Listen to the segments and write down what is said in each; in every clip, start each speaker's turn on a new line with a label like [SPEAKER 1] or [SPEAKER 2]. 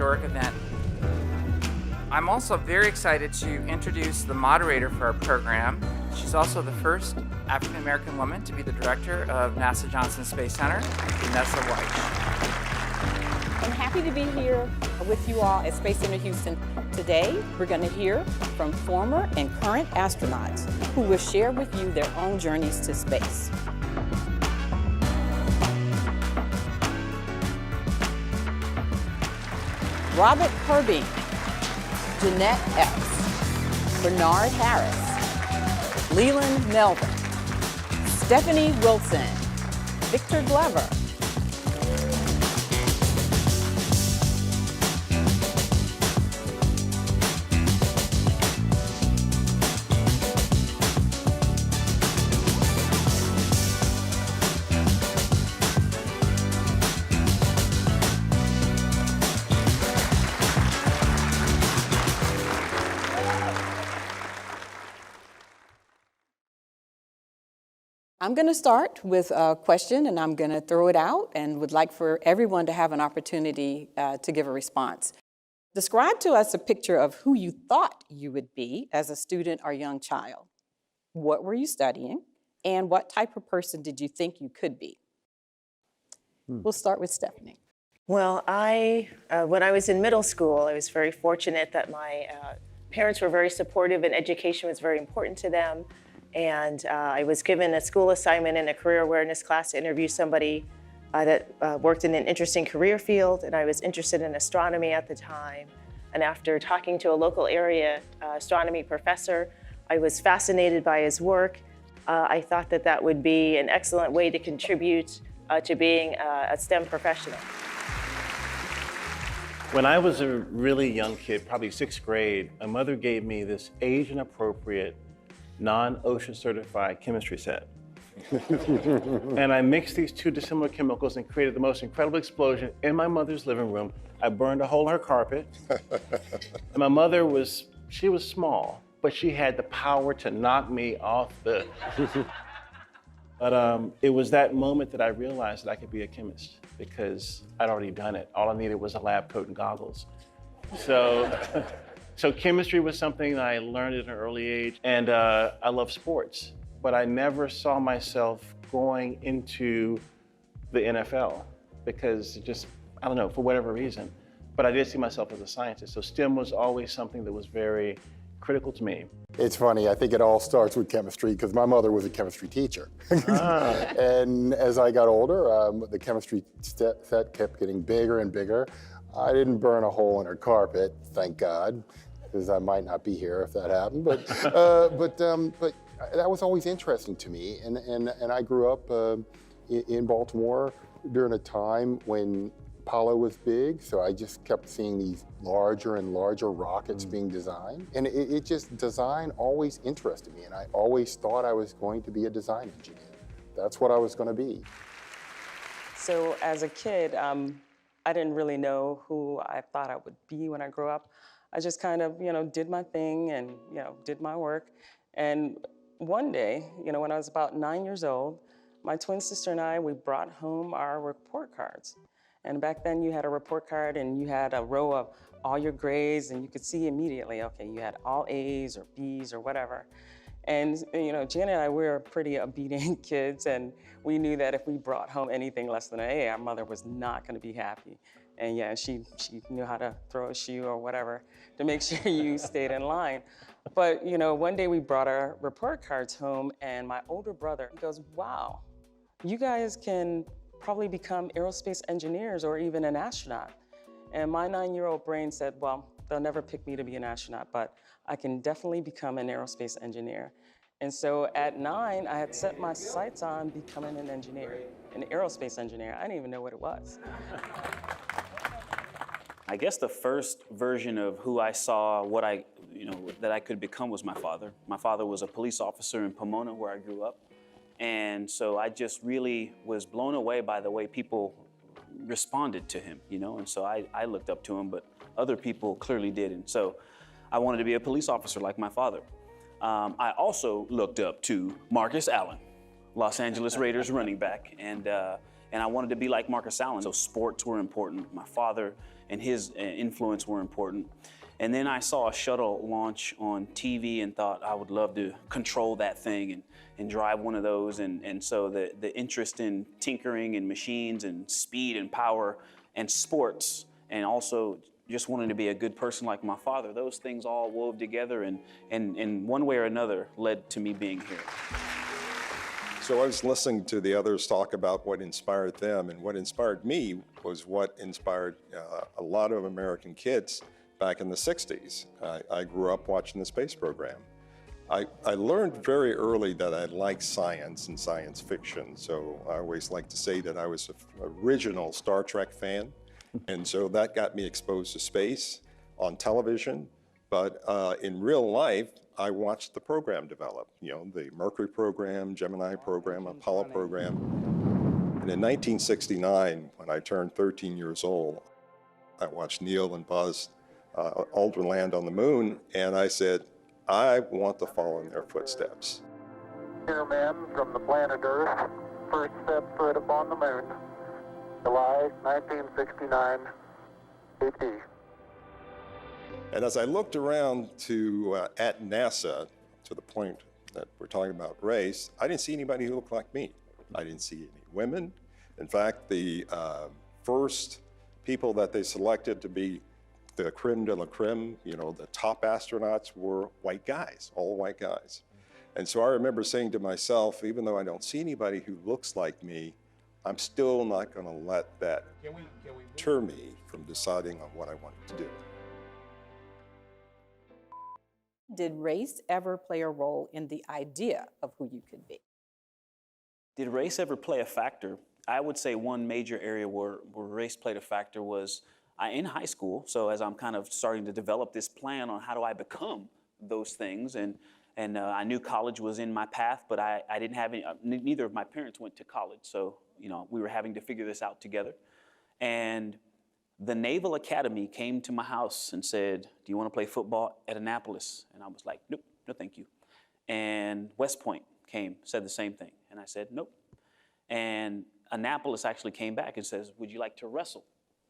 [SPEAKER 1] historic event. I'm also very excited to introduce the moderator for our program. She's also the first African-American woman to be the director of NASA Johnson Space Center, Vanessa Wyche.
[SPEAKER 2] I'm happy to be here with you all at Space Center Houston. Today, we're going to hear from former and current astronauts who will share with you their own journeys to space. Robert Curbeam, Jeanette Epps, Bernard Harris, Leland Melvin, Stephanie Wilson, Victor Glover, I'm going to start with a question, and I'm going to throw it out and would like for everyone to have an opportunity to give a response. Describe to us a picture of who you thought you would be as a student or young child. What were you studying, and what type of person did you think you could be? We'll start with Stephanie.
[SPEAKER 3] Well, when I was in middle school, I was very fortunate that my parents were very supportive and education was very important to them. And I was given a school assignment in a career awareness class to interview somebody that worked in an interesting career field, and I was interested in astronomy at the time. And after talking to a local area astronomy professor, I was fascinated by his work. I thought that that would be an excellent way to contribute to being a STEM professional.
[SPEAKER 4] When I was a really young kid, probably 6th grade, my mother gave me this age-appropriate non-OSHA certified chemistry set. And I mixed these two dissimilar chemicals and created the most incredible explosion in my mother's living room. I burned a hole in her carpet. And my mother she was small, but she had the power to knock me off the... But it was that moment that I realized that I could be a chemist because I'd already done it. All I needed was a lab coat and goggles. So chemistry was something that I learned at an early age, and I love sports, but I never saw myself going into the NFL because I don't know, for whatever reason, but I did see myself as a scientist. So STEM was always something that was very critical to me.
[SPEAKER 5] It's funny, I think it all starts with chemistry because my mother was a chemistry teacher. And as I got older, the chemistry set kept getting bigger and bigger. I didn't burn a hole in her carpet, thank God, because I might not be here if that happened. But that was always interesting to me. And I grew up in Baltimore during a time when Apollo was big, so I just kept seeing these larger and larger rockets being designed. And design always interested me, and I always thought I was going to be a design engineer. That's what I was going to be.
[SPEAKER 6] So as a kid, I didn't really know who I thought I would be when I grew up. I just kind of, did my thing and, did my work. And one day, when I was about 9 years old, my twin sister and I, we brought home our report cards. And back then you had a report card and you had a row of all your grades and you could see immediately, okay, you had all A's or B's or whatever. And Janet and I, we were pretty obedient kids, and we knew that if we brought home anything less than an A, our mother was not going to be happy. And yeah, she knew how to throw a shoe or whatever to make sure you stayed in line. But one day we brought our report cards home, and my older brother goes, "Wow, you guys can probably become aerospace engineers or even an astronaut." And my 9-year-old brain said, well, they'll never pick me to be an astronaut, but I can definitely become an aerospace engineer. And so at 9, I had set my sights on becoming an engineer, an aerospace engineer. I didn't even know what it was.
[SPEAKER 7] I guess the first version of who I saw, that I could become was my father. My father was a police officer in Pomona, where I grew up. And so I just really was blown away by the way people responded to him, and so I looked up to him, but other people clearly didn't. So I wanted to be a police officer like my father. I also looked up to Marcus Allen, Los Angeles Raiders running back, and I wanted to be like Marcus Allen. So sports were important. My father and his influence were important. And then I saw a shuttle launch on TV and thought I would love to control that thing and drive one of those. And so the interest in tinkering and machines and speed and power and sports, and also just wanting to be a good person like my father, those things all wove together and in one way or another led to me being here.
[SPEAKER 8] So I was listening to the others talk about what inspired them, and what inspired me was what inspired a lot of American kids back in the 60s. I grew up watching the space program. I learned very early that I liked science and science fiction, so I always like to say that I was an original Star Trek fan, and so that got me exposed to space on television. But in real life, I watched the program develop, the Mercury program, Gemini program, Apollo program. And in 1969, when I turned 13 years old, I watched Neil and Buzz Aldrin land on the moon, and I said, I want to follow in their footsteps.
[SPEAKER 9] Here, men, from the planet Earth, first step foot upon the moon, July 1969, AD.
[SPEAKER 8] And as I looked around at NASA, to the point that we're talking about race, I didn't see anybody who looked like me. I didn't see any women. In fact, the first people that they selected to be the creme de la creme, the top astronauts were white guys, all white guys. And so I remember saying to myself, even though I don't see anybody who looks like me, I'm still not going to let that deter me from deciding on what I wanted to do.
[SPEAKER 2] Did race ever play a role in the idea of who you could be?
[SPEAKER 7] Did race ever play a factor? I would say one major area where race played a factor was in high school. So as I'm kind of starting to develop this plan on how do I become those things, and I knew college was in my path, but I didn't have any, neither of my parents went to college. So, we were having to figure this out together. And the Naval Academy came to my house and said, do you want to play football at Annapolis? And I was like, nope, no thank you. And West Point came, said the same thing. And I said, nope. And Annapolis actually came back and says, would you like to wrestle?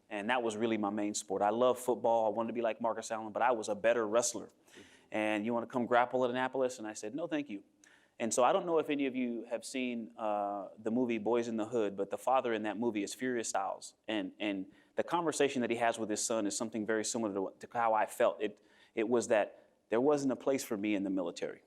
[SPEAKER 7] And that was really my main sport. I love football. I wanted to be like Marcus Allen, but I was a better wrestler. And you want to come grapple at Annapolis? And I said, no, thank you. And so I don't know if any of you have seen the movie Boys in the Hood, but the father in that movie is Furious Styles. And the conversation that he has with his son is something very similar to how I felt. It was that there wasn't a place for me in the military.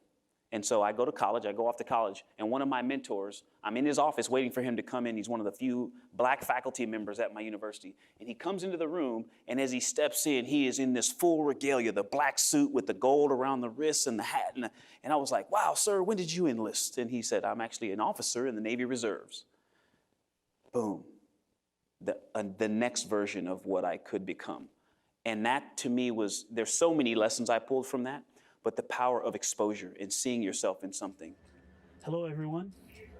[SPEAKER 7] And so I go off to college, and one of my mentors, I'm in his office waiting for him to come in. He's one of the few black faculty members at my university. And he comes into the room, and as he steps in, he is in this full regalia, the black suit with the gold around the wrists and the hat. And I was like, wow, sir, when did you enlist? And he said, I'm actually an officer in the Navy Reserves. Boom. The next version of what I could become. And that to me there's so many lessons I pulled from that, but the power of exposure and seeing yourself in something.
[SPEAKER 10] Hello everyone,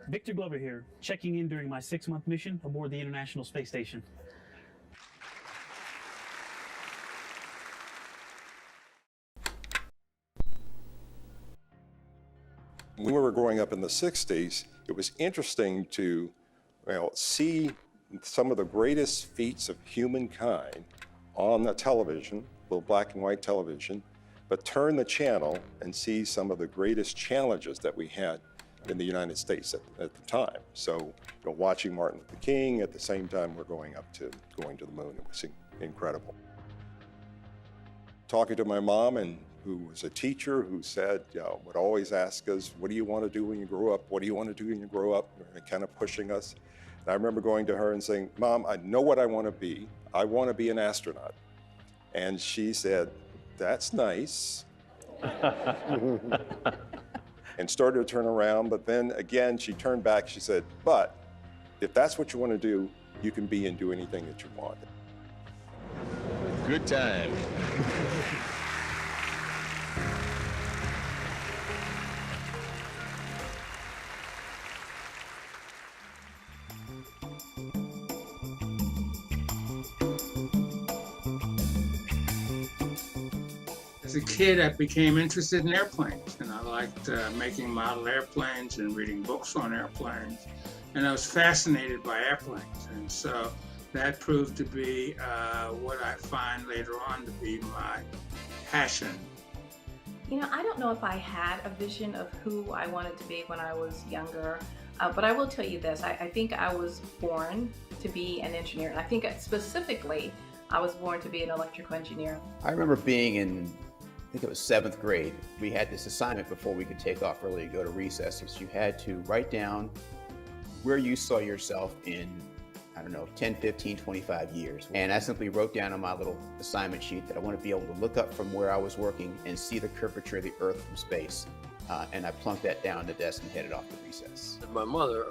[SPEAKER 10] Victor Glover here, checking in during my 6-month mission aboard the International Space Station.
[SPEAKER 8] When we were growing up in the 60s, it was interesting to see some of the greatest feats of humankind on the television, little black and white television, but turn the channel and see some of the greatest challenges that we had in the United States at the time. So, watching Martin Luther King at the same time we're going to the moon, it was incredible. Talking to my mom, who was a teacher, who said, would always ask us, what do you want to do when you grow up? What do you want to do when you grow up? And kind of pushing us. And I remember going to her and saying, Mom, I know what I want to be. I want to be an astronaut. And she said, that's nice. And started to turn around, but then again, she turned back, she said, but if that's what you want to do, you can be and do anything that you want.
[SPEAKER 11] Good time.
[SPEAKER 12] As a kid, I became interested in airplanes, and I liked making model airplanes and reading books on airplanes. And I was fascinated by airplanes. And so that proved to be what I find later on to be my passion.
[SPEAKER 11] You know, I don't know if I had a vision of who I wanted to be when I was younger, but I will tell you this. I think I was born to be an engineer, and I think specifically I was born to be an electrical engineer.
[SPEAKER 13] I remember being in, I think it was 7th grade. We had this assignment before we could take off early to go to recess. You had to write down where you saw yourself in, I don't know, 10, 15, 25 years. And I simply wrote down on my little assignment sheet that I want to be able to look up from where I was working and see the curvature of the Earth from space. And I plunked that down on the desk and headed off to recess.
[SPEAKER 14] My mother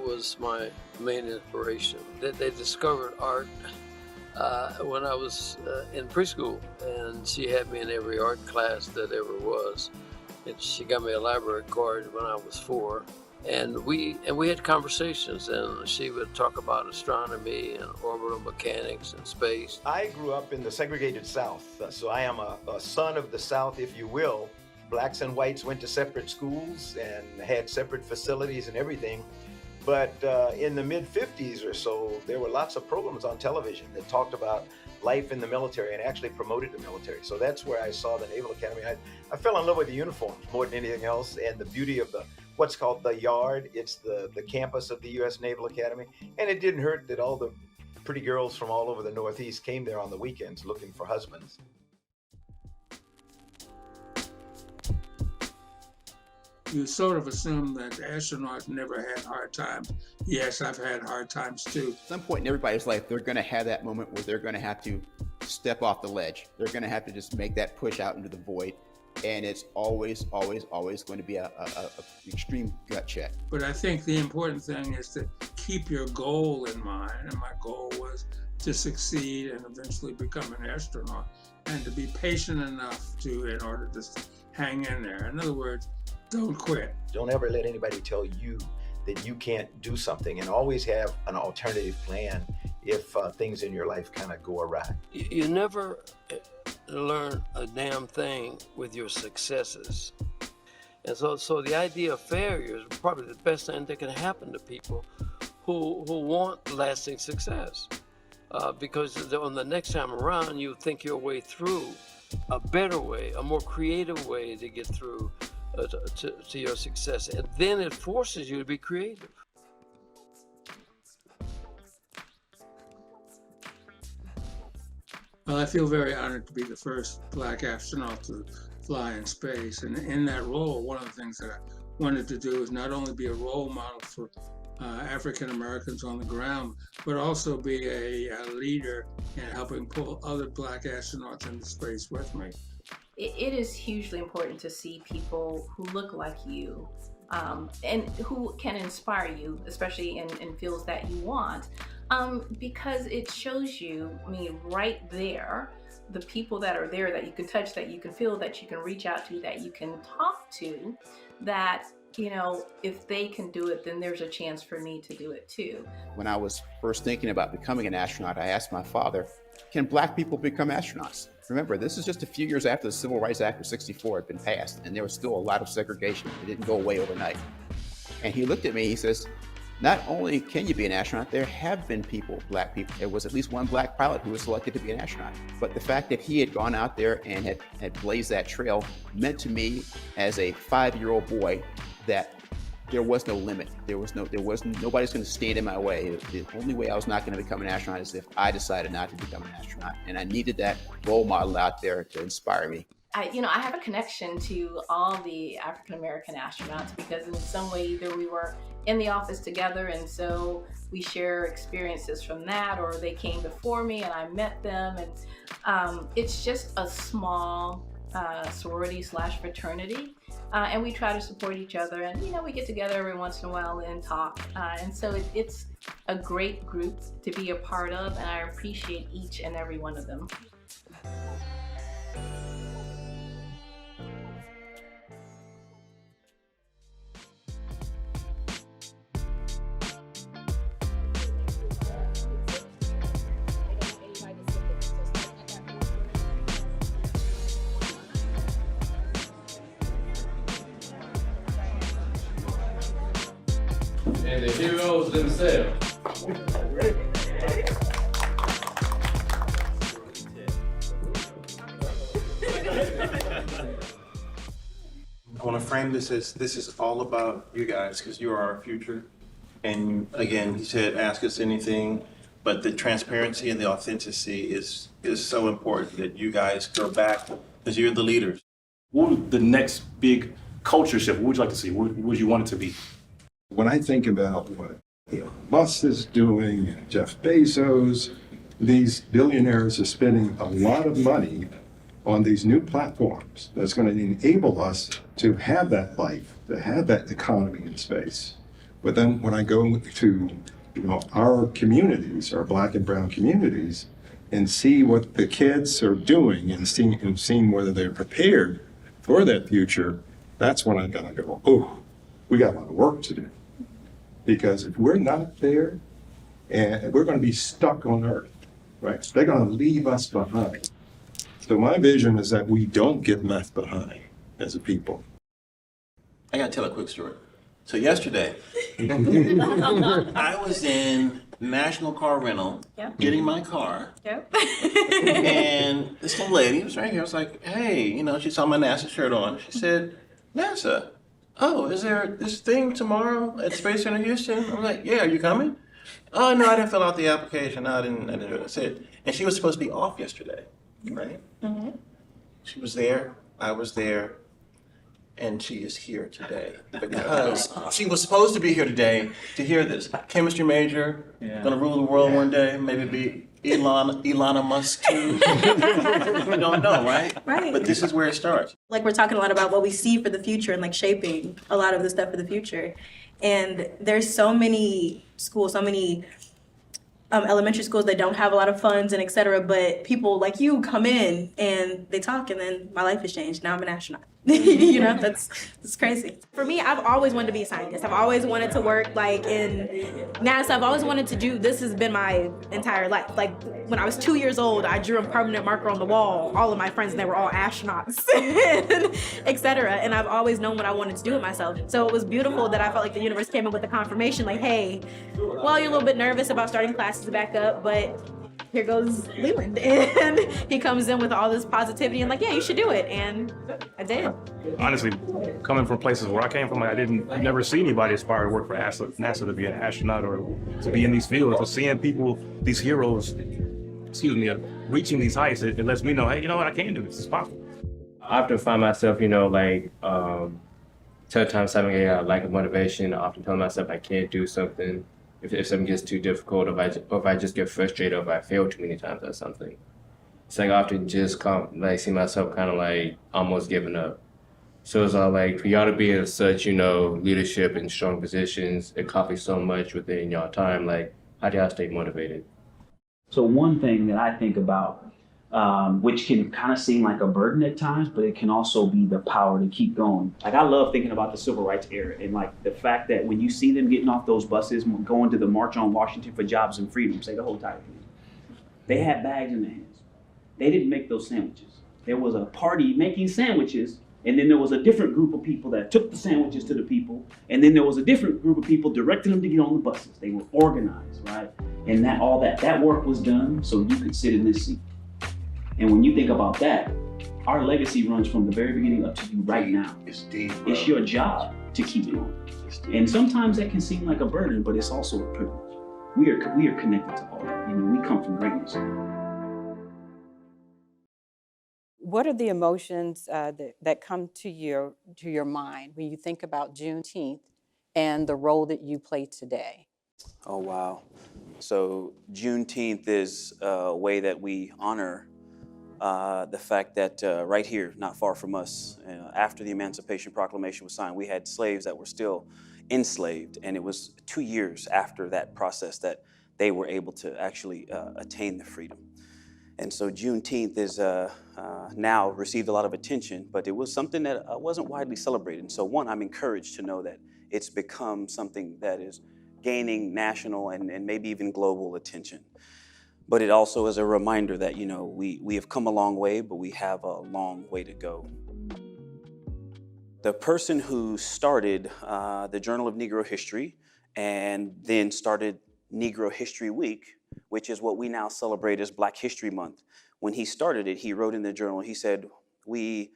[SPEAKER 14] was my main inspiration. They discovered art when I was in preschool, and she had me in every art class that ever was. And she got me a library card when I was 4. And we had conversations, and she would talk about astronomy and orbital mechanics and space.
[SPEAKER 15] I grew up in the segregated South, so I am a son of the South, if you will. Blacks and whites went to separate schools and had separate facilities and everything. But in the mid-50s or so, there were lots of programs on television that talked about life in the military and actually promoted the military. So that's where I saw the Naval Academy. I fell in love with the uniforms more than anything else, and the beauty of what's called the Yard. It's the campus of the U.S. Naval Academy. And it didn't hurt that all the pretty girls from all over the Northeast came there on the weekends looking for husbands.
[SPEAKER 12] You sort of assume that astronauts never had hard times. Yes, I've had hard times too.
[SPEAKER 13] At some point in everybody's life, they're going to have that moment where they're going to have to step off the ledge. They're going to have to just make that push out into the void. And it's always, always, always going to be a extreme gut check.
[SPEAKER 12] But I think the important thing is to keep your goal in mind. And my goal was to succeed and eventually become an astronaut, and to be patient enough in order to hang in there. In other words, don't quit.
[SPEAKER 15] Don't ever let anybody tell you that you can't do something, and always have an alternative plan if things in your life kind of go awry.
[SPEAKER 14] You never learn a damn thing with your successes. And so the idea of failure is probably the best thing that can happen to people who want lasting success. Because on the next time around, you think your way through a better way, a more creative way to get through to your success. And then it forces you to be creative.
[SPEAKER 12] Well, I feel very honored to be the first Black astronaut to fly in space. And in that role, one of the things that I wanted to do is not only be a role model for African Americans on the ground, but also be a leader in helping pull other Black astronauts into space with me.
[SPEAKER 11] It is hugely important to see people who look like you and who can inspire you, especially in fields that you want, because it shows you, I mean, right there, the people that are there that you can touch, that you can feel, that you can reach out to, that you can talk to, that, you know, if they can do it, then there's a chance for me to do it too.
[SPEAKER 13] When I was first thinking about becoming an astronaut, I asked my father, can Black people become astronauts? Remember, this is just a few years after the Civil Rights Act of '64 had been passed, and there was still a lot of segregation. It didn't go away overnight. And he looked at me, he says, not only can you be an astronaut, there have been people, Black people. There was at least one Black pilot who was selected to be an astronaut. But the fact that he had gone out there and had blazed that trail meant to me as a 5-year-old boy that there was no limit. Nobody's going to stand in my way. The only way I was not going to become an astronaut is if I decided not to become an astronaut. And I needed that role model out there to inspire me.
[SPEAKER 11] I have a connection to all the African-American astronauts because in some way either we were in the office together and so we share experiences from that, or they came before me and I met them. And it's just a small sorority/fraternity. And we try to support each other, and we get together every once in a while and talk. And so it's a great group to be a part of, and I appreciate each and every one of them.
[SPEAKER 16] And the heroes themselves.
[SPEAKER 4] I want to frame this as this is all about you guys because you are our future. And again, he said, ask us anything, but the transparency and the authenticity is so important that you guys go back because you're the leaders.
[SPEAKER 16] What would the next big culture shift, what would you like to see? What would you want it to be?
[SPEAKER 17] When I think about what Elon Musk is doing, Jeff Bezos, these billionaires are spending a lot of money on these new platforms that's going to enable us to have that life, to have that economy in space. But then when I go to our communities, our Black and brown communities, and see what the kids are doing and seeing whether they're prepared for that future, that's when I'm gonna go, oh, we got a lot of work to do. Because if we're not there, and we're gonna be stuck on Earth, right? They're gonna leave us behind. So my vision is that we don't get left behind as a people.
[SPEAKER 4] I gotta tell a quick story. So yesterday, I was in National Car Rental, getting my car, and this little lady was right here. I was like, hey, she saw my NASA shirt on. She said, NASA, oh, is there this thing tomorrow at Space Center Houston? I'm like, yeah, are you coming? Oh, no, I didn't fill out the application. No, I didn't do it. I said, and she was supposed to be off yesterday, right? Mm-hmm. She was there, I was there. And she is here today because she was supposed to be here today to hear this. Chemistry major, gonna rule the world one day, maybe be Elon Musk too. I don't know, right?
[SPEAKER 18] Right.
[SPEAKER 4] But this is where it starts.
[SPEAKER 18] Like we're talking a lot about what we see for the future and like shaping a lot of the stuff for the future. And there's so many schools, so many elementary schools that don't have a lot of funds and et cetera, but people like you come in and they talk and then my life has changed. Now I'm an astronaut. That's crazy. For me, I've always wanted to be a scientist. I've always wanted to work like in NASA. I've always wanted to do, this has been my entire life. Like when I was 2 years old, I drew a permanent marker on the wall, all of my friends, and they were all astronauts, and et cetera. And I've always known what I wanted to do with myself. So it was beautiful that I felt like the universe came in with the confirmation, like, hey, well, you're a little bit nervous about starting classes back up, but here goes Leland. And he comes in with all this positivity and like, yeah, you should do it. And I did.
[SPEAKER 16] Honestly, coming from places where I came from, I never see anybody aspire to work for NASA to be an astronaut or to be in these fields. So seeing people, these heroes, reaching these heights, it lets me know, hey, you know what, I can do this, it's possible.
[SPEAKER 19] I often find myself, sometimes having a lack of motivation. I often tell myself I can't do something. If something gets too difficult, or if I just get frustrated, or if I fail too many times at something. It's like I often just see myself kind of like almost giving up. So it's all like, for y'all to be in such, leadership and strong positions, accomplish so much within y'all time, like, how do y'all stay motivated?
[SPEAKER 20] So one thing that I think about, which can kind of seem like a burden at times, but it can also be the power to keep going. Like I love thinking about the civil rights era and like the fact that when you see them getting off those buses, going to the March on Washington for Jobs and Freedom, say the whole title, they had bags in their hands. They didn't make those sandwiches. There was a party making sandwiches, and then there was a different group of people that took the sandwiches to the people, and then there was a different group of people directing them to get on the buses. They were organized, right? And that work was done so you could sit in this seat. And when you think about that, our legacy runs from the very beginning up to you right now.
[SPEAKER 4] It's deep, bro.
[SPEAKER 20] It's your job to keep going. And sometimes that can seem like a burden, but it's also a privilege. We are connected to all that. We come from greatness.
[SPEAKER 2] What are the emotions that come to your mind when you think about Juneteenth and the role that you play today?
[SPEAKER 7] Oh, wow. So Juneteenth is a way that we honor the fact that right here, not far from us, after the Emancipation Proclamation was signed, we had slaves that were still enslaved. And it was 2 years after that process that they were able to actually attain the freedom. And so Juneteenth is now received a lot of attention, but it was something that wasn't widely celebrated. And so one, I'm encouraged to know that it's become something that is gaining national and maybe even global attention. But it also is a reminder that, we have come a long way, but we have a long way to go. The person who started the Journal of Negro History and then started Negro History Week, which is what we now celebrate as Black History Month. When he started it, he wrote in the journal, he said, We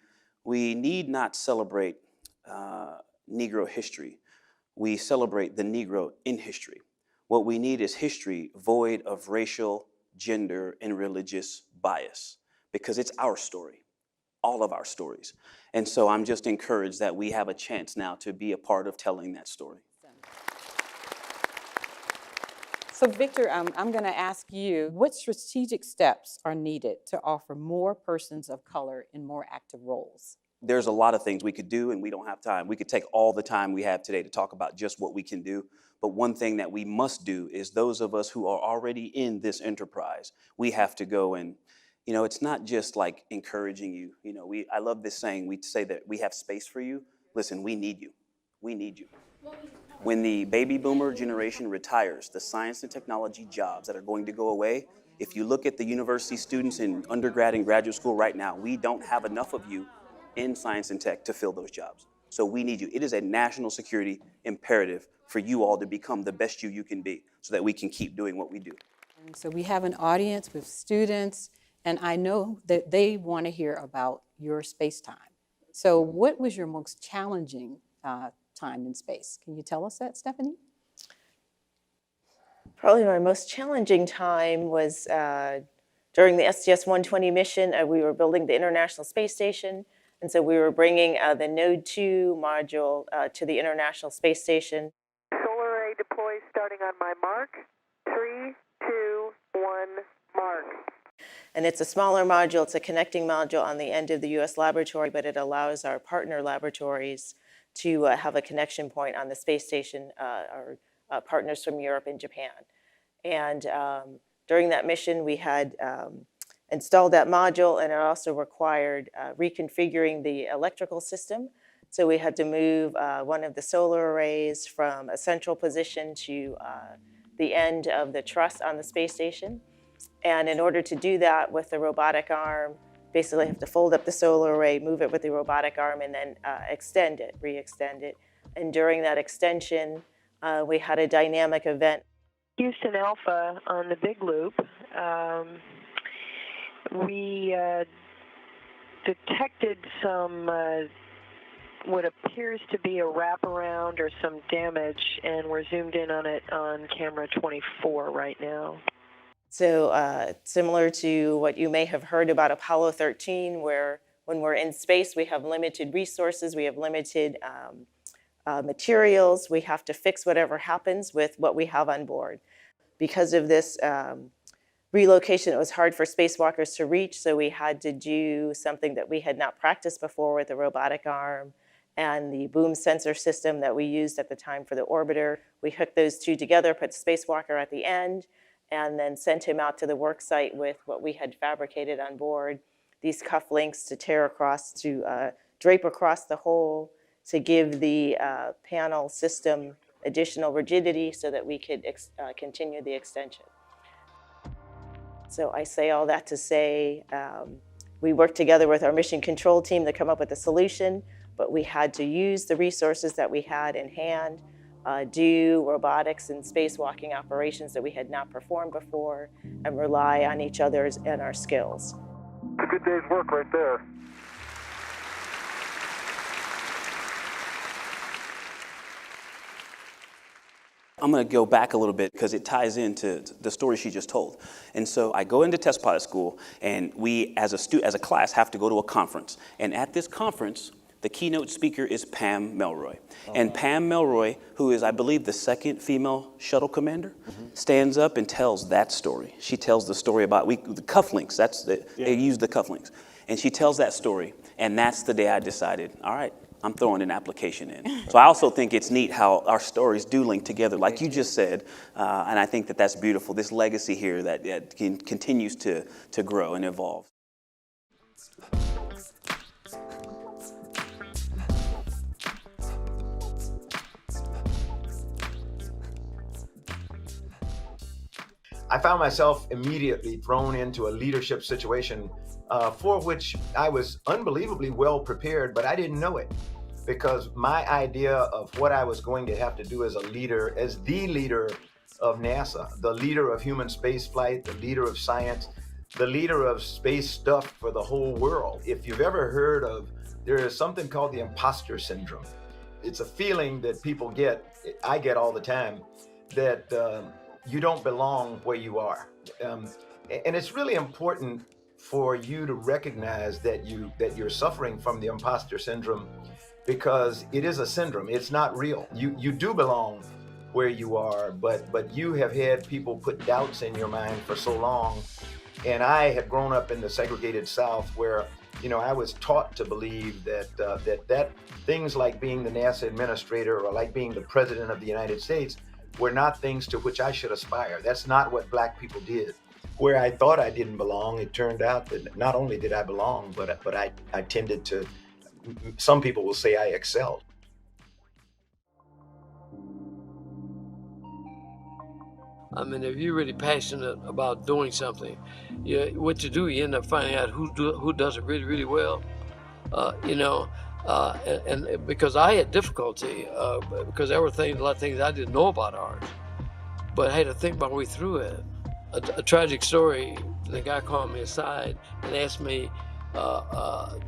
[SPEAKER 7] need not celebrate Negro history. We celebrate the Negro in history. What we need is history void of racial, gender, and religious bias, because it's our story, all of our stories. And so I'm just encouraged that we have a chance now to be a part of telling that story.
[SPEAKER 2] So Victor, I'm going to ask you, what strategic steps are needed to offer more persons of color in more active roles?
[SPEAKER 7] There's a lot of things we could do, and we don't have time. We could take all the time we have today to talk about just what we can do. But one thing that we must do is those of us who are already in this enterprise, we have to go and, it's not just like encouraging you. I love this saying. We say that we have space for you. Listen, we need you. We need you. When the baby boomer generation retires, the science and technology jobs that are going to go away, if you look at the university students in undergrad and graduate school right now, we don't have enough of you in science and tech to fill those jobs. So we need you. It is a national security imperative for you all to become the best you can be so that we can keep doing what we do.
[SPEAKER 2] And so we have an audience with students, and I know that they want to hear about your space time. So what was your most challenging time in space? Can you tell us that, Stephanie?
[SPEAKER 3] Probably my most challenging time was during the STS-120 mission. We were building the International Space Station. And so we were bringing the Node 2 module to the International Space Station.
[SPEAKER 21] Solar array deploy starting on my mark. 3, 2, 1, mark.
[SPEAKER 3] And it's a smaller module. It's a connecting module on the end of the U.S. laboratory, but it allows our partner laboratories to have a connection point on the space station, our partners from Europe and Japan. And during that mission, we had installed that module, and it also required reconfiguring the electrical system. So we had to move one of the solar arrays from a central position to the end of the truss on the space station. And in order to do that with the robotic arm, basically have to fold up the solar array, move it with the robotic arm, and then extend it, re-extend it. And during that extension, we had a dynamic event.
[SPEAKER 21] Houston Alpha on the big loop. We detected some what appears to be a wraparound or some damage, and we're zoomed in on it on camera 24 right now.
[SPEAKER 3] So similar to what you may have heard about Apollo 13, where when we're in space, we have limited resources, we have limited materials, we have to fix whatever happens with what we have on board. Because of this relocation, it was hard for spacewalkers to reach, so we had to do something that we had not practiced before with the robotic arm and the boom sensor system that we used at the time for the orbiter. We hooked those two together, put the spacewalker at the end, and then sent him out to the work site with what we had fabricated on board, these cufflinks to tear across, to drape across the hole, to give the panel system additional rigidity so that we could continue the extension. So I say all that to say we worked together with our mission control team to come up with a solution, but we had to use the resources that we had in hand, do robotics and spacewalking operations that we had not performed before, and rely on each other's and our skills.
[SPEAKER 21] It's a good day's work right there.
[SPEAKER 7] I'm going to go back a little bit because it ties into the story she just told. And so I go into test pilot school, and we, as a class, have to go to a conference. And at this conference, the keynote speaker is Pam Melroy. And Pam Melroy, who is, I believe, the second female shuttle commander, stands up and tells that story. She tells the story about the cufflinks. They use the cufflinks. And she tells that story. And that's the day I decided, all right, I'm throwing an application in. So I also think it's neat how our stories do link together, like you just said, and I think that that's beautiful, this legacy here that continues to grow and evolve.
[SPEAKER 15] I found myself immediately thrown into a leadership situation for which I was unbelievably well prepared, but I didn't know it, because my idea of what I was going to have to do as a leader, as the leader of NASA, the leader of human spaceflight, the leader of science, the leader of space stuff for the whole world. If you've ever heard of, there is something called the imposter syndrome. It's a feeling that people get, I get all the time, that you don't belong where you are. And it's really important for you to recognize that you're suffering from the imposter syndrome, because it is a syndrome. It's not real. You do belong where you are, but you have had people put doubts in your mind for so long. And I have grown up in the segregated South, where I was taught to believe that things like being the NASA administrator or like being the president of the United States were not things to which I should aspire. That's not what Black people did. Where I thought I didn't belong, it turned out that not only did I belong, but I tended to, some people will say I excelled.
[SPEAKER 14] I mean, if you're really passionate about doing something, what you do, you end up finding out who does it really, really well. And because I had difficulty, because there were a lot of things I didn't know about art, but I had to think my way through it. A tragic story, the guy called me aside and asked me,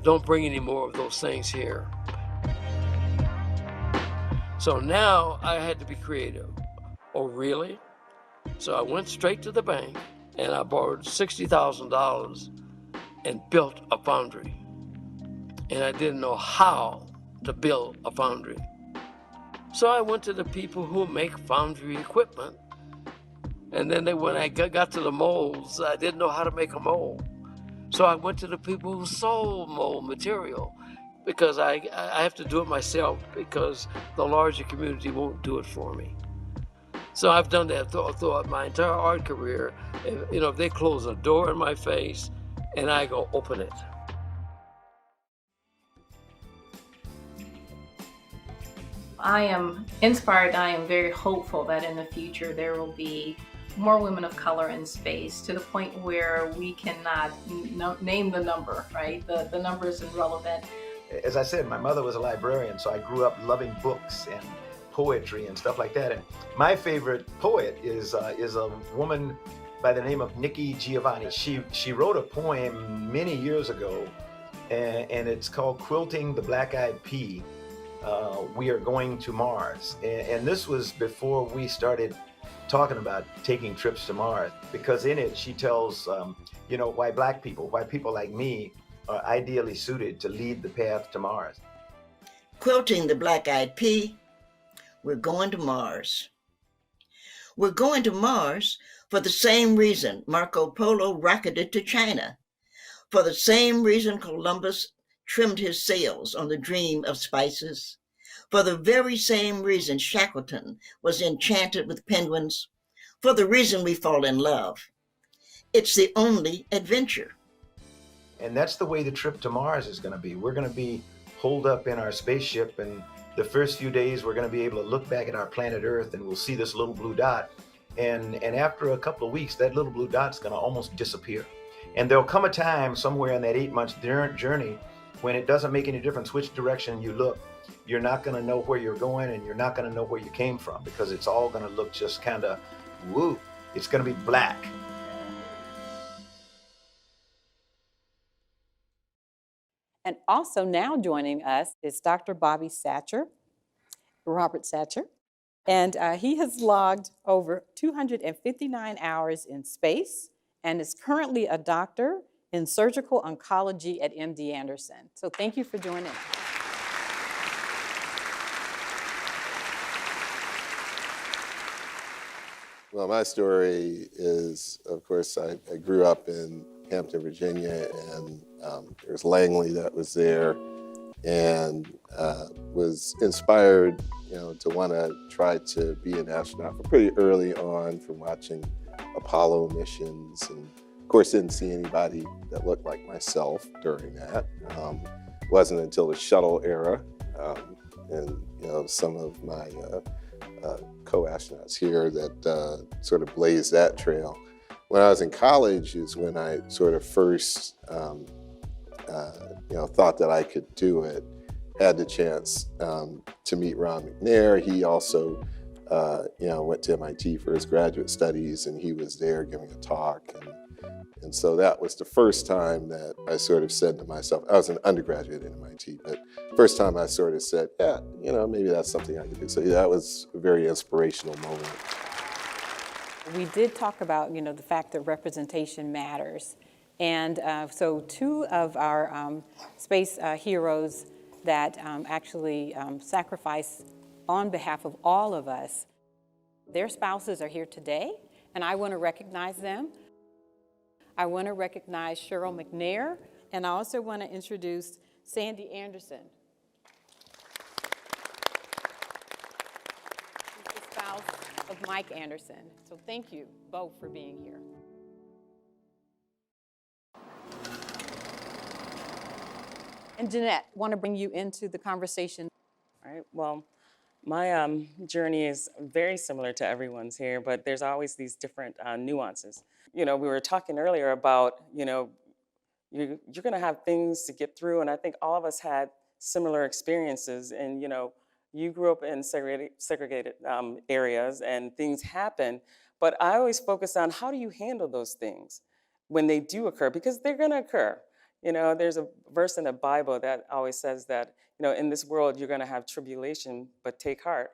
[SPEAKER 14] don't bring any more of those things here. So now I had to be creative. Oh, really? So I went straight to the bank and I borrowed $60,000 and built a foundry. And I didn't know how to build a foundry. So I went to the people who make foundry equipment. And then when I got to the molds, I didn't know how to make a mold. So I went to the people who sold mold material, because I have to do it myself, because the larger community won't do it for me. So I've done that throughout my entire art career. If they close a door in my face and I go open it.
[SPEAKER 11] I am inspired. I am very hopeful that in the future there will be more women of color in space, to the point where we cannot name the number, right? The number is irrelevant.
[SPEAKER 15] As I said, my mother was a librarian, so I grew up loving books and poetry and stuff like that. And my favorite poet is a woman by the name of Nikki Giovanni. She wrote a poem many years ago, and it's called Quilting the Black-Eyed Pea. We Are Going to Mars. And this was before we started talking about taking trips to Mars, because in it she tells why Black people, why people like me are ideally suited to lead the path to Mars.
[SPEAKER 1] Quilting the Black-Eyed Pea, we're going to Mars. We're going to Mars for the same reason Marco Polo rocketed to China, for the same reason Columbus trimmed his sails on the dream of spices, for the very same reason Shackleton was enchanted with penguins, for the reason we fall in love. It's the only adventure.
[SPEAKER 15] And that's the way the trip to Mars is going to be. We're going to be holed up in our spaceship, and the first few days we're going to be able to look back at our planet Earth and we'll see this little blue dot. And after a couple of weeks, that little blue dot's going to almost disappear. And there'll come a time somewhere in that 8-month journey when it doesn't make any difference which direction you look. You're not going to know where you're going, and you're not going to know where you came from, because it's all going to look just kind of woo. It's going to be black.
[SPEAKER 2] And also now joining us is Dr. Bobby Satcher, Robert Satcher, and he has logged over 259 hours in space and is currently a doctor in surgical oncology at MD Anderson. So thank you for joining us.
[SPEAKER 22] Well, my story is, of course, I grew up in Hampton, Virginia, and there's Langley that was there, and was inspired, to want to try to be an astronaut pretty early on from watching Apollo missions, and of course didn't see anybody that looked like myself during that. Wasn't until the shuttle era, and some of my co-astronauts here that sort of blazed that trail. When I was in college is when I sort of first, thought that I could do it. Had the chance to meet Ron McNair. He also, went to MIT for his graduate studies, and he was there giving a talk. And And so that was the first time that I sort of said to myself, I was an undergraduate at MIT, but first time I sort of said, yeah, you know, maybe that's something I could do. So yeah, that was a very inspirational moment.
[SPEAKER 2] We did talk about, you know, the fact that representation matters. And so two of our space heroes that actually sacrificed on behalf of all of us, their spouses are here today, and I want to recognize them. I want to recognize Cheryl McNair, and I also want to introduce Sandy Anderson. She's the spouse of Mike Anderson. So thank you both for being here. And Jeanette, want to bring you into the conversation.
[SPEAKER 5] All right, well, my journey is very similar to everyone's here, but there's always these different nuances. You know, we were talking earlier about, you know, you're going to have things to get through, and I think all of us had similar experiences. And, you know, you grew up in segregated areas, and things happen, but I always focus on how do you handle those things when they do occur, because they're going to occur. You know, there's a verse in the Bible that always says that, you know, in this world, you're going to have tribulation, but take heart.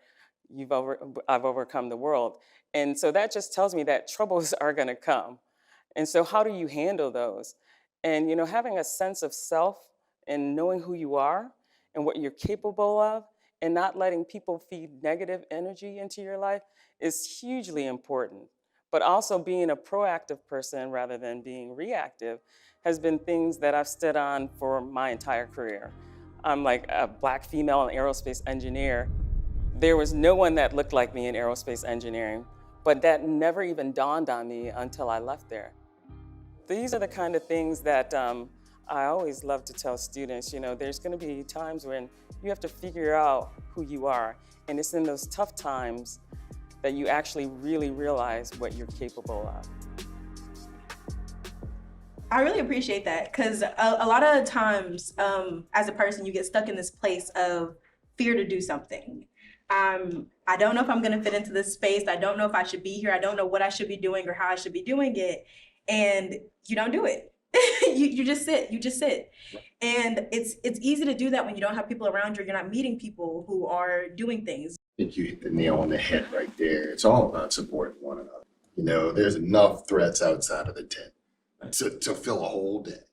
[SPEAKER 5] I've overcome the world. And so that just tells me that troubles are going to come. And so how do you handle those? And, you know, having a sense of self and knowing who you are and what you're capable of and not letting people feed negative energy into your life is hugely important. But also being a proactive person rather than being reactive has been things that I've stood on for my entire career. I'm like a Black female and aerospace engineer. There was no one that looked like me in aerospace engineering, but that never even dawned on me until I left there. These are the kind of things that I always love to tell students. You know, there's going to be times when you have to figure out who you are, and it's in those tough times that you actually really realize what you're capable of.
[SPEAKER 18] I really appreciate that, because a lot of times as a person, you get stuck in this place of fear to do something. I don't know if I'm going to fit into this space. I don't know if I should be here. I don't know what I should be doing or how I should be doing it. And you don't do it. you just sit. And it's easy to do that when you don't have people around you. You're not meeting people who are doing things.
[SPEAKER 6] I think you hit the nail on the head right there. It's all about supporting one another. You know, there's enough threats outside of the tent to fill a whole day.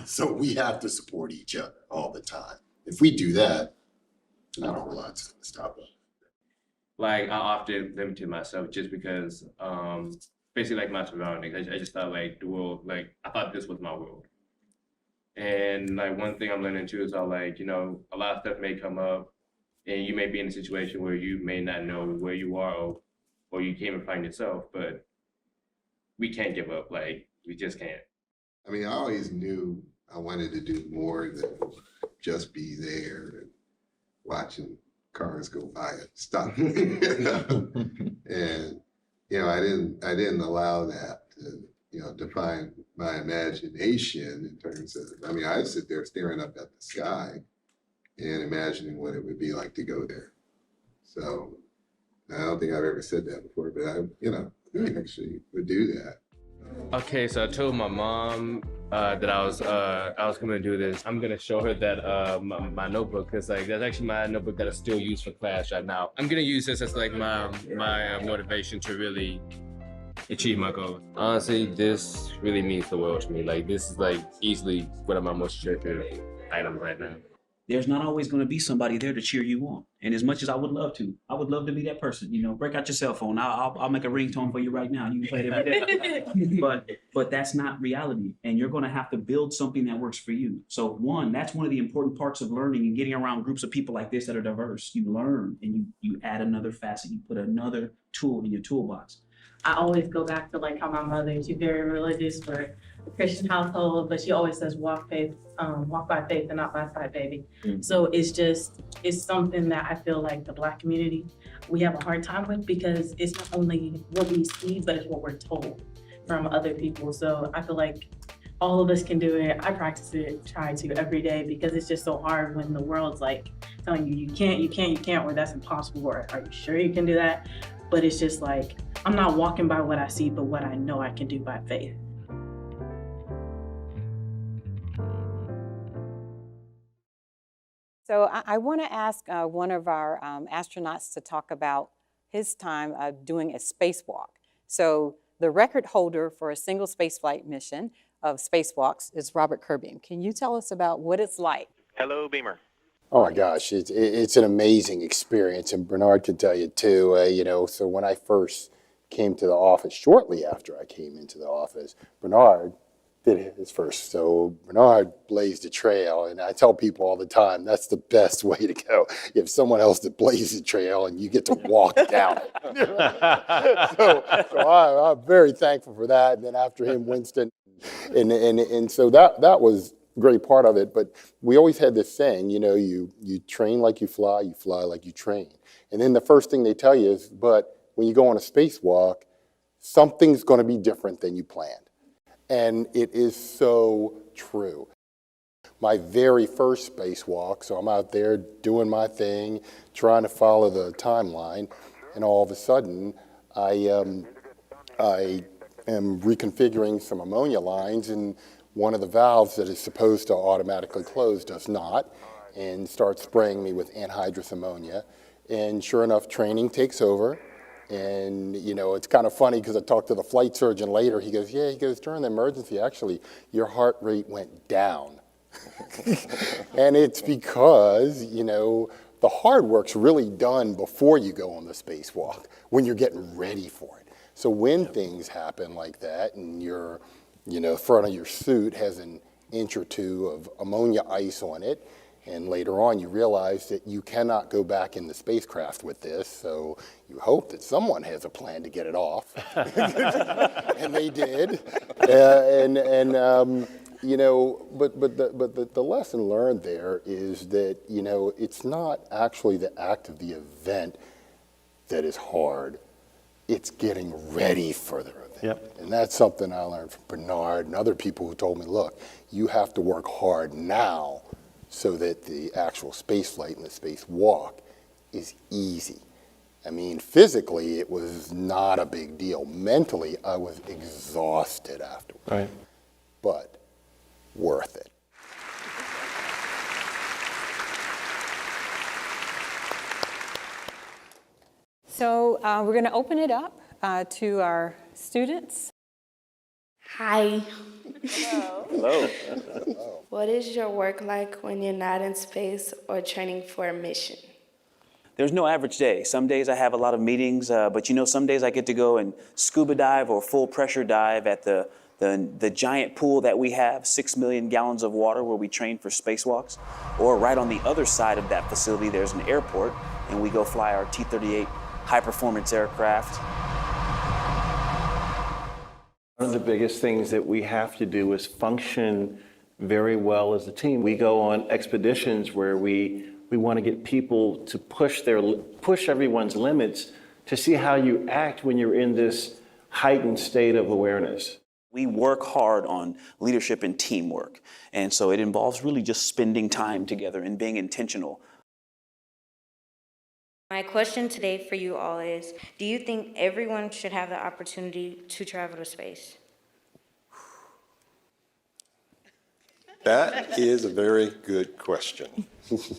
[SPEAKER 6] So we have to support each other all the time. If we do that, not a whole lot's gonna stop us.
[SPEAKER 19] Like, I often limited myself just because, basically like my surroundings, I just thought like the world, like I thought this was my world. And like one thing I'm learning too is how like, you know, a lot of stuff may come up and you may be in a situation where you may not know where you are or you can't even find yourself, but we can't give up, like we just can't.
[SPEAKER 6] I mean, I always knew I wanted to do more than just be there and watching cars go by and stuff. And you know, I didn't allow that to, you know, define my imagination in terms of, I mean, I sit there staring up at the sky and imagining what it would be like to go there. So I don't think I've ever said that before, but I, you know, I actually would do that.
[SPEAKER 19] Okay, so I told my mom that I was going to do this. I'm going to show her that my notebook, because like that's actually my notebook that I still use for class right now. I'm going to use this as like my motivation to really achieve my goals. Honestly, this really means the world to me. Like this is like easily one of my most cherished items right now.
[SPEAKER 20] There's not always going to be somebody there to cheer you on. And as much as I would love to be that person. You know, break out your cell phone. I'll make a ringtone for you right now. You can play it every day. But that's not reality. And you're going to have to build something that works for you. So that's one of the important parts of learning and getting around groups of people like this that are diverse. You learn and you add another facet. You put another tool in your toolbox.
[SPEAKER 23] I always go back to like how my mother, she's very religious for a Christian household, but she always says walk by faith and not by sight, baby. Mm-hmm. So it's something that I feel like the Black community, we have a hard time with, because it's not only what we see, but it's what we're told from other people. So I feel like all of us can do it. I practice it, try to every day, because it's just so hard when the world's like telling you, you can't, or that's impossible, or are you sure you can do that? But it's just like, I'm not walking by what I see, but what I know I can do by faith.
[SPEAKER 2] So I want to ask one of our astronauts to talk about his time doing a spacewalk. So the record holder for a single spaceflight mission of spacewalks is Robert Curbeam. Can you tell us about what it's like?
[SPEAKER 8] Hello, Beamer.
[SPEAKER 9] Oh my gosh, it's an amazing experience, and Bernard can tell you too. So when I first came to the office, shortly after I came into the office, Bernard did his first. So Bernard blazed a trail, and I tell people all the time, that's the best way to go. You have someone else that blazes a trail, and you get to walk down it. so I'm very thankful for that. And then after him, Winston, and so that was a great part of it. But we always had this saying, you train like you fly like you train. And then the first thing they tell you is, but when you go on a spacewalk, something's going to be different than you planned. And it is so true. My very first spacewalk, so I'm out there doing my thing, trying to follow the timeline, and all of a sudden, I am reconfiguring some ammonia lines, and one of the valves that is supposed to automatically close does not, and starts spraying me with anhydrous ammonia. And sure enough, training takes over. And, it's kind of funny because I talked to the flight surgeon later. He goes, during the emergency, actually, your heart rate went down. And it's because, the hard work's really done before you go on the spacewalk, when you're getting ready for it. So when things happen like that and your, front of your suit has an inch or two of ammonia ice on it, and later on, you realize that you cannot go back in the spacecraft with this, so you hope that someone has a plan to get it off. And they did. But the lesson learned there is that, it's not actually the act of the event that is hard. It's getting ready for the event.
[SPEAKER 4] Yep.
[SPEAKER 9] And that's something I learned from Bernard and other people who told me, look, you have to work hard now so that the actual space flight and the spacewalk is easy. I mean, physically, it was not a big deal. Mentally, I was exhausted afterwards.
[SPEAKER 4] Right.
[SPEAKER 9] But worth it.
[SPEAKER 2] So we're going to open it up to our students.
[SPEAKER 10] Hi.
[SPEAKER 4] Hello.
[SPEAKER 10] What is your work like when you're not in space or training for a mission?
[SPEAKER 7] There's no average day. Some days I have a lot of meetings, but some days I get to go and scuba dive or full pressure dive at the giant pool that we have, 6 million gallons of water where we train for spacewalks. Or right on the other side of that facility, there's an airport, and we go fly our T-38 high-performance aircraft.
[SPEAKER 4] One of the biggest things that we have to do is function very well as a team. We go on expeditions where we want to get people to push everyone's limits to see how you act when you're in this heightened state of awareness.
[SPEAKER 7] We work hard on leadership and teamwork. And so it involves really just spending time together and being intentional.
[SPEAKER 10] My question today for you all is, do you think everyone should have the opportunity to travel to space?
[SPEAKER 24] That is a very good question.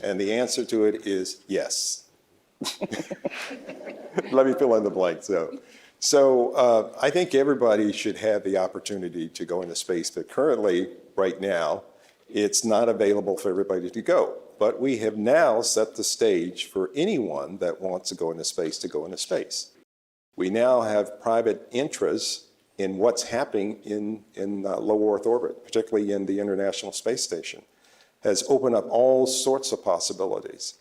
[SPEAKER 24] And the answer to it is yes. Let me fill in the blank. So I think everybody should have the opportunity to go into space, but currently, right now, it's not available for everybody to go. But we have now set the stage for anyone that wants to go into space to go into space. We now have private interests in what's happening in low Earth orbit, particularly in the International Space Station, has opened up all sorts of possibilities.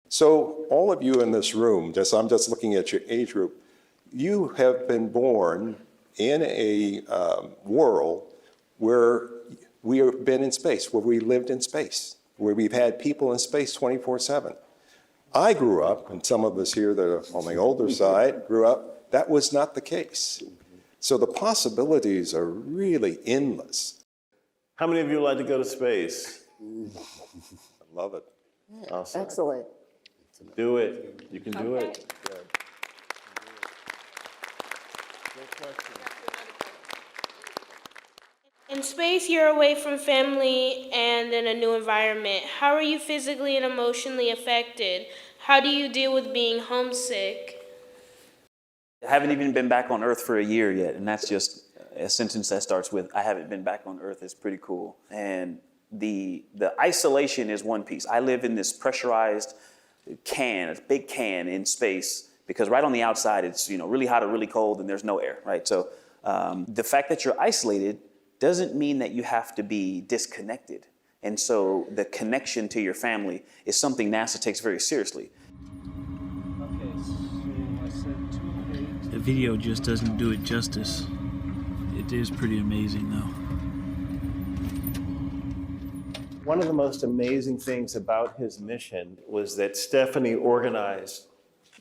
[SPEAKER 24] So all of you in this room, I'm just looking at your age group, you have been born in a world where we have been in space, where we lived in space, where we've had people in space 24/7. I grew up, and some of us here that are on the older side grew up, that was not the case. So the possibilities are really endless.
[SPEAKER 4] How many of you would like to go to space?
[SPEAKER 24] I love it.
[SPEAKER 4] Awesome.
[SPEAKER 2] Excellent.
[SPEAKER 4] Do it. You can do it.
[SPEAKER 8] In space, you're away from family and in a new environment. How are you physically and emotionally affected? How do you deal with being homesick?
[SPEAKER 7] I haven't even been back on Earth for a year yet, and that's just a sentence that starts with, I haven't been back on Earth. It's pretty cool. And the isolation is one piece. I live in this pressurized can, a big can in space, because right on the outside it's really hot or really cold and there's no air, right? So the fact that you're isolated doesn't mean that you have to be disconnected. And so the connection to your family is something NASA takes very seriously.
[SPEAKER 12] The video just doesn't do it justice. It is pretty amazing though.
[SPEAKER 4] One of the most amazing things about his mission was that Stephanie organized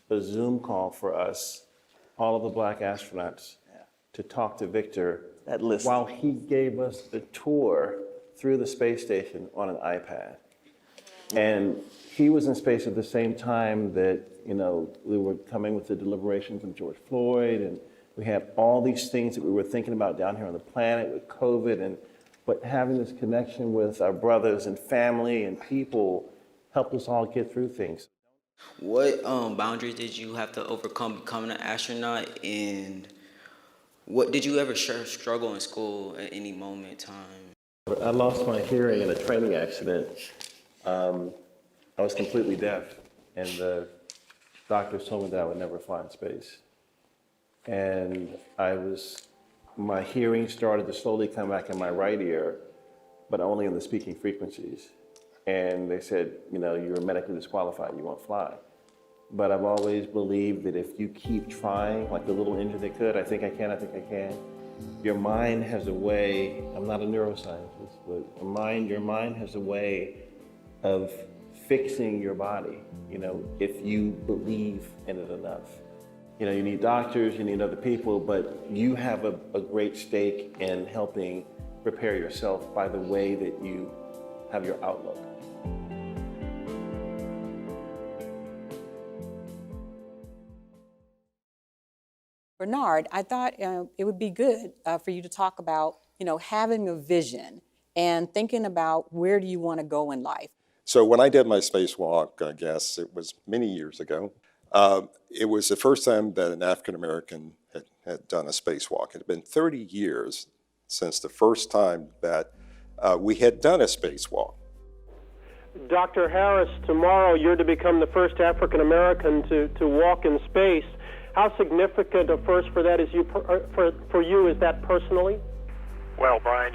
[SPEAKER 4] a Zoom call for us, all of the Black astronauts, to talk to Victor while he gave us the tour through the space station on an iPad. And he was in space at the same time that, we were coming with the deliberations of George Floyd, and we had all these things that we were thinking about down here on the planet with COVID, but having this connection with our brothers and family and people helped us all get through things.
[SPEAKER 13] What boundaries did you have to overcome becoming an astronaut, and what did you ever struggle in school at any moment in time?
[SPEAKER 4] I lost my hearing in a training accident. I was completely deaf, and the doctors told me that I would never fly in space. And my hearing started to slowly come back in my right ear, but only in the speaking frequencies. And they said, you're medically disqualified, you won't fly. But I've always believed that if you keep trying, like the little engine that could, I think I can. Your mind has a way, I'm not a neuroscientist, but your mind has a way of fixing your body, if you believe in it enough. You need doctors, you need other people, but you have a great stake in helping prepare yourself by the way that you have your outlook.
[SPEAKER 2] Bernard, I thought it would be good for you to talk about, having a vision and thinking about where do you want to go in life.
[SPEAKER 24] So when I did my spacewalk, I guess it was many years ago, it was the first time that an African-American had done a spacewalk. It had been 30 years since the first time that we had done a spacewalk.
[SPEAKER 17] Dr. Harris, tomorrow you're to become the first African-American to walk in space. How significant a first for that is for you is that personally?
[SPEAKER 25] Well, Brian,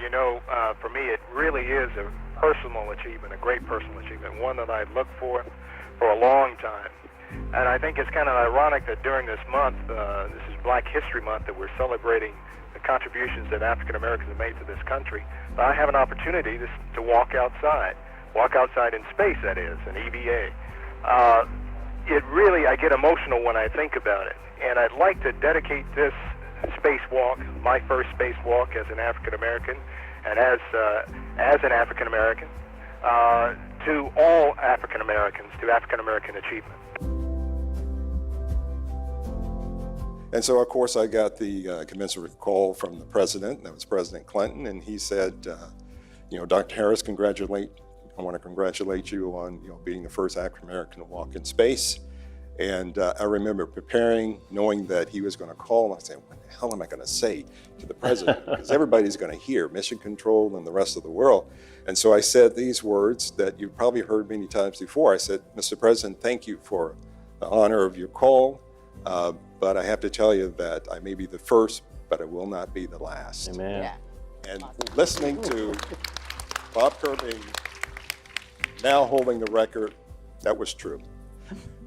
[SPEAKER 25] for me it really is a personal achievement, a great personal achievement, one that I've looked for a long time. And I think it's kind of ironic that during this month, this is Black History Month, that we're celebrating the contributions that African Americans have made to this country. But I have an opportunity to walk outside in space, that is, an EVA. I get emotional when I think about it. And I'd like to dedicate this spacewalk, my first spacewalk as an African American, and as an African American, to all African Americans, to African American achievement.
[SPEAKER 24] And so, of course, I got the commensurate call from the president, and that was President Clinton, and he said, Dr. Harris, I want to congratulate you on being the first African American to walk in space. And I remember preparing, knowing that he was going to call, and I said, what the hell am I going to say to the president? Because everybody's going to hear, Mission Control and the rest of the world. And so I said these words that you've probably heard many times before. I said, Mr. President, thank you for the honor of your call, but I have to tell you that I may be the first, but I will not be the last.
[SPEAKER 4] Amen.
[SPEAKER 2] Yeah.
[SPEAKER 24] And listening to Bob Curbeam, now holding the record, that was true.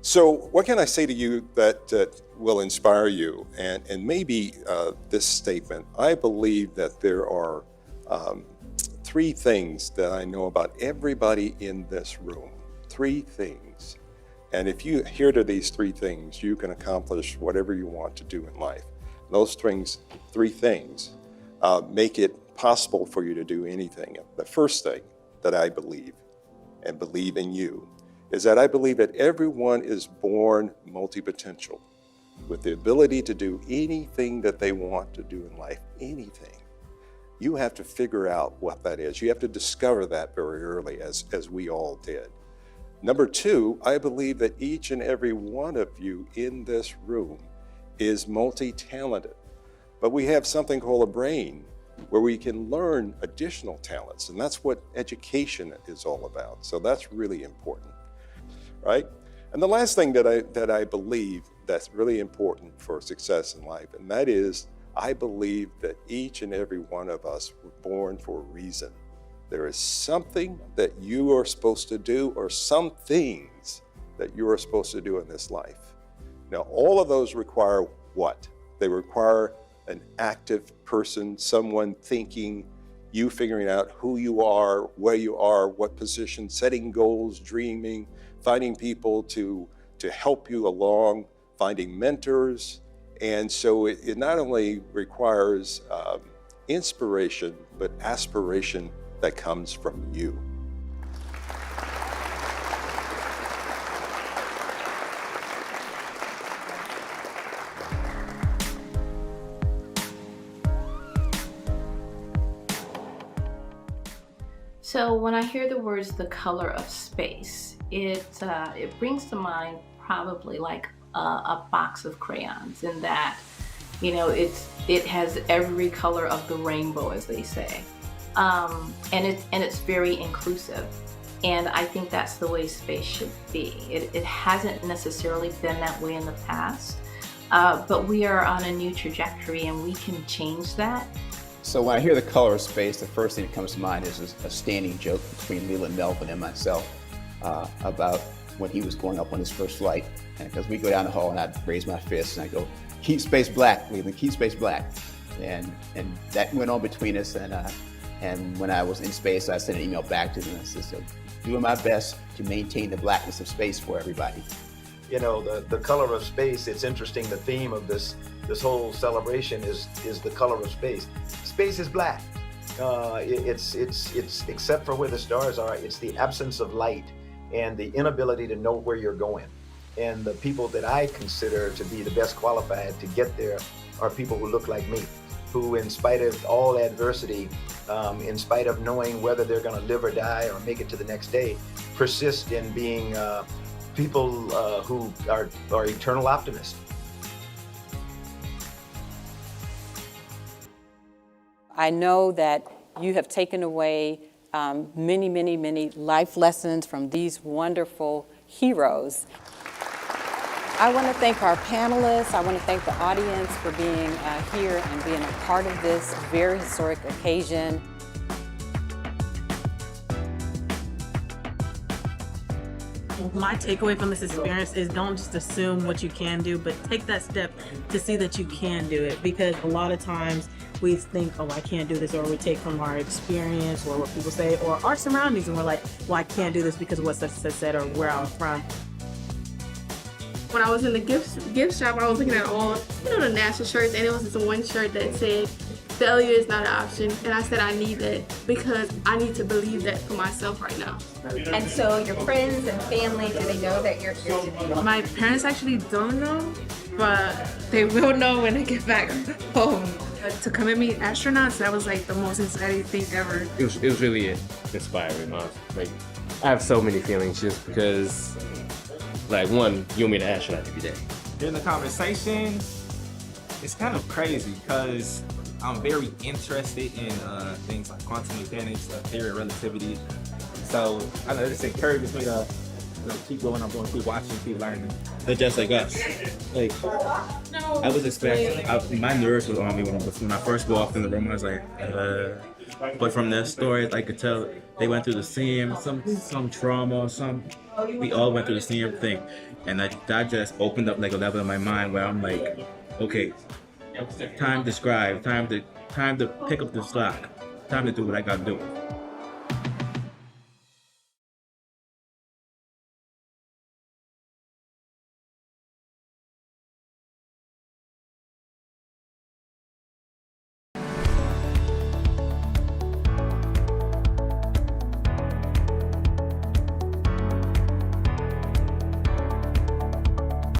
[SPEAKER 24] So what can I say to you that will inspire you? And maybe this statement, I believe that there are three things that I know about everybody in this room. Three things. And if you adhere to these three things, you can accomplish whatever you want to do in life. Those three things make it possible for you to do anything. The first thing that I believe, and believe in you, is that I believe that everyone is born multi-potential with the ability to do anything that they want to do in life, anything. you have to figure out what that is. You have to discover that very early, as we all did. Number two, I believe that each and every one of you in this room is multi-talented, but we have something called a brain where we can learn additional talents, and that's what education is all about. So that's really important, right? And the last thing that I believe that's really important for success in life, and that is, I believe that each and every one of us were born for a reason. There is something that you are supposed to do, or some things that you are supposed to do in this life. Now, all of those require what? They require an active person, someone thinking, you figuring out who you are, where you are, what position, setting goals, dreaming, finding people to help you along, finding mentors. And so it not only requires inspiration, but aspiration that comes from you.
[SPEAKER 3] So when I hear the words "the color of space," it brings to mind probably like a box of crayons, in that, you know, it has every color of the rainbow, as they say, and it's very inclusive. And I think that's the way space should be. It hasn't necessarily been that way in the past, but we are on a new trajectory, and we can change that.
[SPEAKER 11] So when I hear the color of space, the first thing that comes to mind is a standing joke between Leland Melvin and myself about when he was going up on his first flight. And because we go down the hall and I'd raise my fist and I go, "Keep space black, Leland, keep space black." And that went on between us. And when I was in space, I sent an email back to them and I said, doing my best to maintain the blackness of space for everybody.
[SPEAKER 15] You know, the color of space, it's interesting, the theme of this whole celebration is the color of space. Space is black. It's except for where the stars are, it's the absence of light and the inability to know where you're going. And the people that I consider to be the best qualified to get there are people who look like me, who, in spite of all adversity, in spite of knowing whether they're going to live or die or make it to the next day, persist in being people who are eternal optimists.
[SPEAKER 2] I know that you have taken away many, many, many life lessons from these wonderful heroes. I want to thank our panelists. I want to thank the audience for being here and being a part of this very historic occasion.
[SPEAKER 23] My takeaway from this experience is don't just assume what you can do, but take that step to see that you can do it. Because a lot of times we think, oh, I can't do this, or we take from our experience or what people say or our surroundings, and we're like, well, I can't do this because of what such said or where I'm from.
[SPEAKER 14] When I was in the gift shop, I was looking at all, the NASA shirts, and it was this one shirt that said, "Failure is not an option," and I said I need that because I need to believe that for myself right now.
[SPEAKER 16] And so your friends and family, do they know that you're here today?
[SPEAKER 14] My parents actually don't know, but they will know when I get back home. To come and meet astronauts, that was like the most exciting thing ever.
[SPEAKER 19] It was really inspiring. Like, I have so many feelings just because, like, one, you'll meet an astronaut every day.
[SPEAKER 21] During the conversation, it's kind of crazy because I'm very interested in things like quantum mechanics, theory of relativity. So I know this encourages me to keep going, I'm going to keep watching, keep learning. They're just like us. Like, I was expecting, my nerves was on me when I first walked in the room. I was like, but from their stories, I could tell they went through the same, some trauma, we all went through the same thing. And that just opened up like a level in my mind where I'm like, okay, time to scribe, time to pick up the slack, time to do what I gotta do.